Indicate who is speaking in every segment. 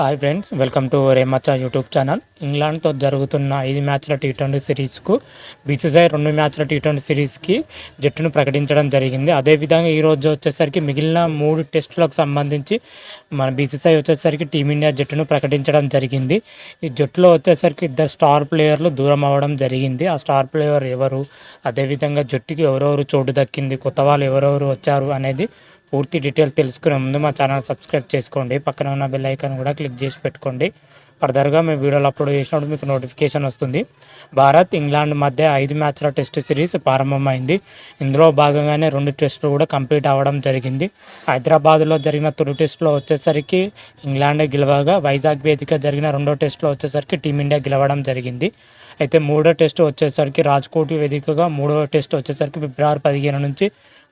Speaker 1: Hi friends, welcome to రేమచ్చా YouTube channel. ఇంగ్లాండ్తో జరుగుతున్న 5 మ్యాచ్ల టీ20 సిరీస్కు బీసీసీఐ 2 మ్యాచ్ల టీ20 సిరీస్కి జట్టును ప్రకటించడం జరిగింది. అదేవిధంగా ఈరోజు వచ్చేసరికి మిగిలిన 3 టెస్టులకు సంబంధించి మన బీసీసీఐ వచ్చేసరికి టీమిండియా జట్టును ప్రకటించడం జరిగింది. ఈ జట్టులో వచ్చేసరికి 2 స్టార్ ప్లేయర్లు దూరం అవ్వడం జరిగింది. ఆ స్టార్ ప్లేయర్ ఎవరు, అదేవిధంగా జట్టుకి ఎవరెవరు చోటు దక్కింది, కొత్త వాళ్ళు ఎవరెవరు వచ్చారు అనేది పూర్తి డీటెయిల్ తెలుసుకునే ముందు మా ఛానల్ సబ్స్క్రైబ్ చేసుకోండి. పక్కన ఉన్న బెల్ ఐకాన్ కూడా క్లిక్ చేసి పెట్టుకోండి. ఫర్దర్గా మేము వీడియోలు అప్లోడ్ చేసినప్పుడు మీకు నోటిఫికేషన్ వస్తుంది. భారత్ ఇంగ్లాండ్ మధ్య 5 మ్యాచ్ల టెస్ట్ సిరీస్ ప్రారంభమైంది. ఇందులో భాగంగానే 2 టెస్టులు కూడా కంప్లీట్ అవ్వడం జరిగింది. హైదరాబాద్లో జరిగిన తొలి టెస్టులో వచ్చేసరికి ఇంగ్లాండే గెలవగా, వైజాగ్ వేదిక జరిగిన 2వ టెస్టులో వచ్చేసరికి టీమిండియా గెలవడం జరిగింది. అయితే 3వ టెస్టు వచ్చేసరికి రాజ్కోట్ వేదికగా, 3వ టెస్టు వచ్చేసరికి ఫిబ్రవరి 15 నుంచి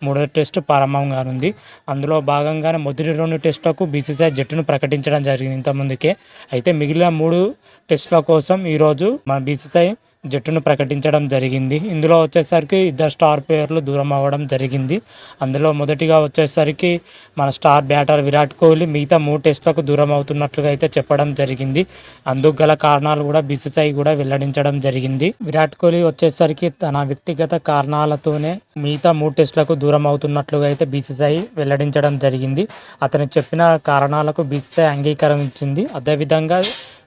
Speaker 1: 3వ టెస్టు ప్రారంభం కానుంది. అందులో భాగంగానే మొదటి 2 టెస్టులకు బీసీసీఐ జట్టును ప్రకటించడం జరిగింది ఇంతకుముందుకే. అయితే మిగిలిన 3 టెస్టుల కోసం ఈరోజు మన బీసీసీఐ జట్టును ప్రకటించడం జరిగింది. ఇందులో వచ్చేసరికి 2 స్టార్ ప్లేయర్లు దూరం అవ్వడం జరిగింది. అందులో మొదటిగా వచ్చేసరికి మన స్టార్ బ్యాటర్ విరాట్ కోహ్లీ మిగతా 3 టెస్టులకు దూరం అవుతున్నట్లుగా అయితే చెప్పడం జరిగింది. అందుకు గల కారణాలు కూడా బీసీసీఐ కూడా వెల్లడించడం జరిగింది. విరాట్ కోహ్లీ వచ్చేసరికి తన వ్యక్తిగత కారణాలతోనే మిగతా 3 టెస్టులకు దూరం అవుతున్నట్లుగా అయితే బీసీసీఐ వెల్లడించడం జరిగింది. అతను చెప్పిన కారణాలకు బీసీసీఐ అంగీకరించింది. అదేవిధంగా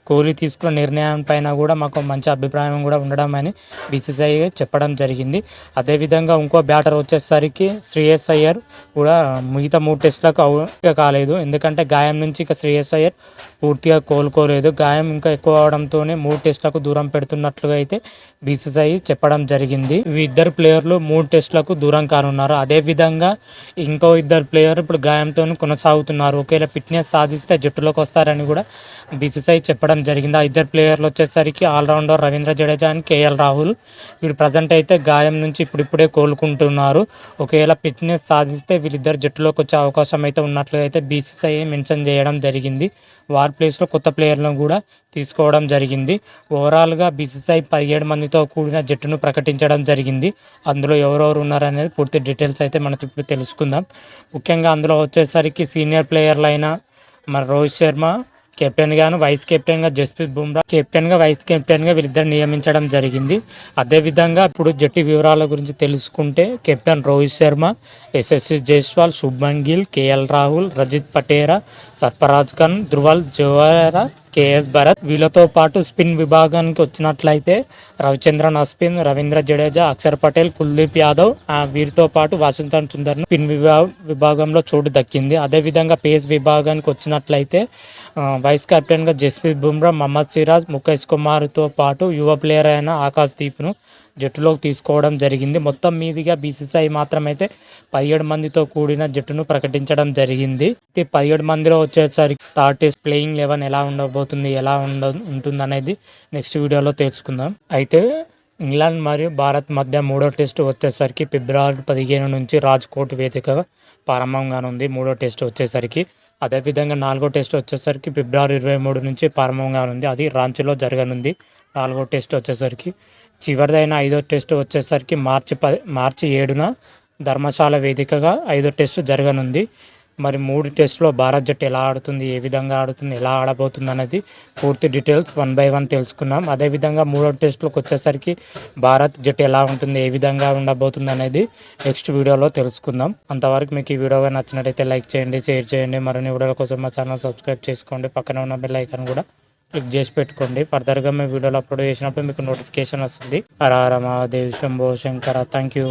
Speaker 1: కోహ్లీ తీసుకున్న నిర్ణయం పైన కూడా మాకు మంచి అభిప్రాయం కూడా ఉండడం అని బీసీసీఐ చెప్పడం జరిగింది. అదేవిధంగా ఇంకో బ్యాటర్ వచ్చేసరికి శ్రేయస్ అయ్యర్ కూడా మిగతా 3 టెస్టులకు కాలేదు. ఎందుకంటే గాయం నుంచి ఇక శ్రేయస్ అయ్యర్ పూర్తిగా కోలుకోలేదు. గాయం ఇంకా ఎక్కువ అవడంతోనే 3 టెస్టులకు దూరం పెడుతున్నట్లుగా అయితే బీసీసీఐ చెప్పడం జరిగింది. ఈ 2 ప్లేయర్లు 3 టెస్టులకు దూరం కానున్నారు. అదేవిధంగా ఇంకో 2 ప్లేయర్ ఇప్పుడు గాయంతో కొనసాగుతున్నారు. ఒకవేళ ఫిట్నెస్ సాధిస్తే జట్టులోకి వస్తారని కూడా బీసీసీఐ చెప్పడం జరిగింది. ఆ 2 ప్లేయర్లు వచ్చేసరికి all rounder Ravindra Jadeja and K L Rahul. వీరు ప్రజెంట్ అయితే గాయం నుంచి ఇప్పుడిప్పుడే కోలుకుంటున్నారు. ఒకవేళ ఫిట్నెస్ సాధిస్తే వీళ్ళిద్దరు జట్టులోకి వచ్చే అవకాశం అయితే ఉన్నట్లుగా అయితే బీసీసీఐ మెన్షన్ చేయడం జరిగింది. వారి ప్లేస్లో కొత్త ప్లేయర్లను కూడా తీసుకోవడం జరిగింది. ఓవరాల్గా బీసీసీఐ 17 మందితో కూడిన జట్టును ప్రకటించడం జరిగింది. అందులో ఎవరెవరు ఉన్నారనేది పూర్తి డీటెయిల్స్ అయితే మనం ఇప్పుడు తెలుసుకుందాం. ముఖ్యంగా అందులో వచ్చేసరికి సీనియర్ ప్లేయర్లు అయిన మన రోహిత్ శర్మ కెప్టెన్గాను, వైస్ కెప్టెన్గా జస్ప్రీత్ బుమ్రా, కెప్టెన్గా వైస్ కెప్టెన్గా వీళ్ళిద్దరు నియమించడం జరిగింది. అదేవిధంగా ఇప్పుడు జట్టు వివరాల గురించి తెలుసుకుంటే captain Rohit Sharma, Yashasvi Jaiswal, Shubman Gill, KL Rahul, Rajith పటేరా, Sarfaraz Khan, ధ్రువల్ జురేరా, KS Bharat. వీళ్ళతో పాటు స్పిన్ విభాగానికి వచ్చినట్లయితే రవిచంద్రన్ అశ్విన్, రవీంద్ర జడేజా, అక్షర్ పటేల్, కుల్దీప్ యాదవ్, వీరితో పాటు వాషింగ్టన్ సుందర్ స్పిన్ విభాగంలో చోటు దక్కింది. అదేవిధంగా పేస్ విభాగానికి వచ్చినట్లయితే వైస్ కెప్టెన్గా జస్ప్రీత్ బుమ్రా, మహమ్మద్ సిరాజ్, ముఖేష్ కుమార్తో పాటు యువ ప్లేయర్ అయిన ఆకాశ్ దీప్ను జట్టులోకి తీసుకోవడం జరిగింది. మొత్తం మీదుగా బీసీసీఐ మాత్రమైతే 17 మందితో కూడిన జట్టును ప్రకటించడం జరిగింది. 17 మందిలో వచ్చేసరికి థర్డ్ టెస్ట్ ప్లేయింగ్ 11 ఎలా ఉండబోతుంది, ఎలా ఉంటుంది అనేది నెక్స్ట్ వీడియోలో తెలుసుకుందాం. అయితే ఇంగ్లాండ్ మరియు భారత్ మధ్య 3వ టెస్టు వచ్చేసరికి ఫిబ్రవరి 15 నుంచి రాజ్కోట్ వేదికగా ప్రారంభంగానుంది. 3వ టెస్టు వచ్చేసరికి అదేవిధంగా 4వ టెస్ట్ వచ్చేసరికి ఫిబ్రవరి 23 నుంచి ప్రారంభంగానుంది. అది రాంచీలో జరగనుంది. 4వ టెస్ట్ వచ్చేసరికి చివరిదైన 5వ టెస్ట్ వచ్చేసరికి మార్చి 7న ధర్మశాల వేదికగా 5వ టెస్ట్ జరగనుంది. మరి 3 టెస్టులో భారత్ జట్టు ఎలా ఆడుతుంది, ఏ విధంగా ఆడుతుంది, ఎలా ఆడబోతుంది అనేది పూర్తి డీటెయిల్స్ 1 బై 1 తెలుసుకున్నాం. అదేవిధంగా 3వ టెస్టులోకి వచ్చేసరికి భారత్ జట్టు ఎలా ఉంటుంది, ఏ విధంగా ఉండబోతుంది అనేది నెక్స్ట్ వీడియోలో తెలుసుకుందాం. అంతవరకు మీకు ఈ వీడియో నచ్చినట్టయితే లైక్ చేయండి, షేర్ చేయండి. మరిన్ని వీడియోల కోసం మా ఛానల్ సబ్స్క్రైబ్ చేసుకోండి. పక్కన ఉన్న బెల్ ఐకాన్ కూడా క్లిక్ చేసి పెట్టుకోండి. ఫర్దర్గా మేము వీడియోలు అప్లోడ్ చేసినప్పుడు మీకు నోటిఫికేషన్ వస్తుంది. హర హర మహాదేవ్, శంభో శంకర. Thank you.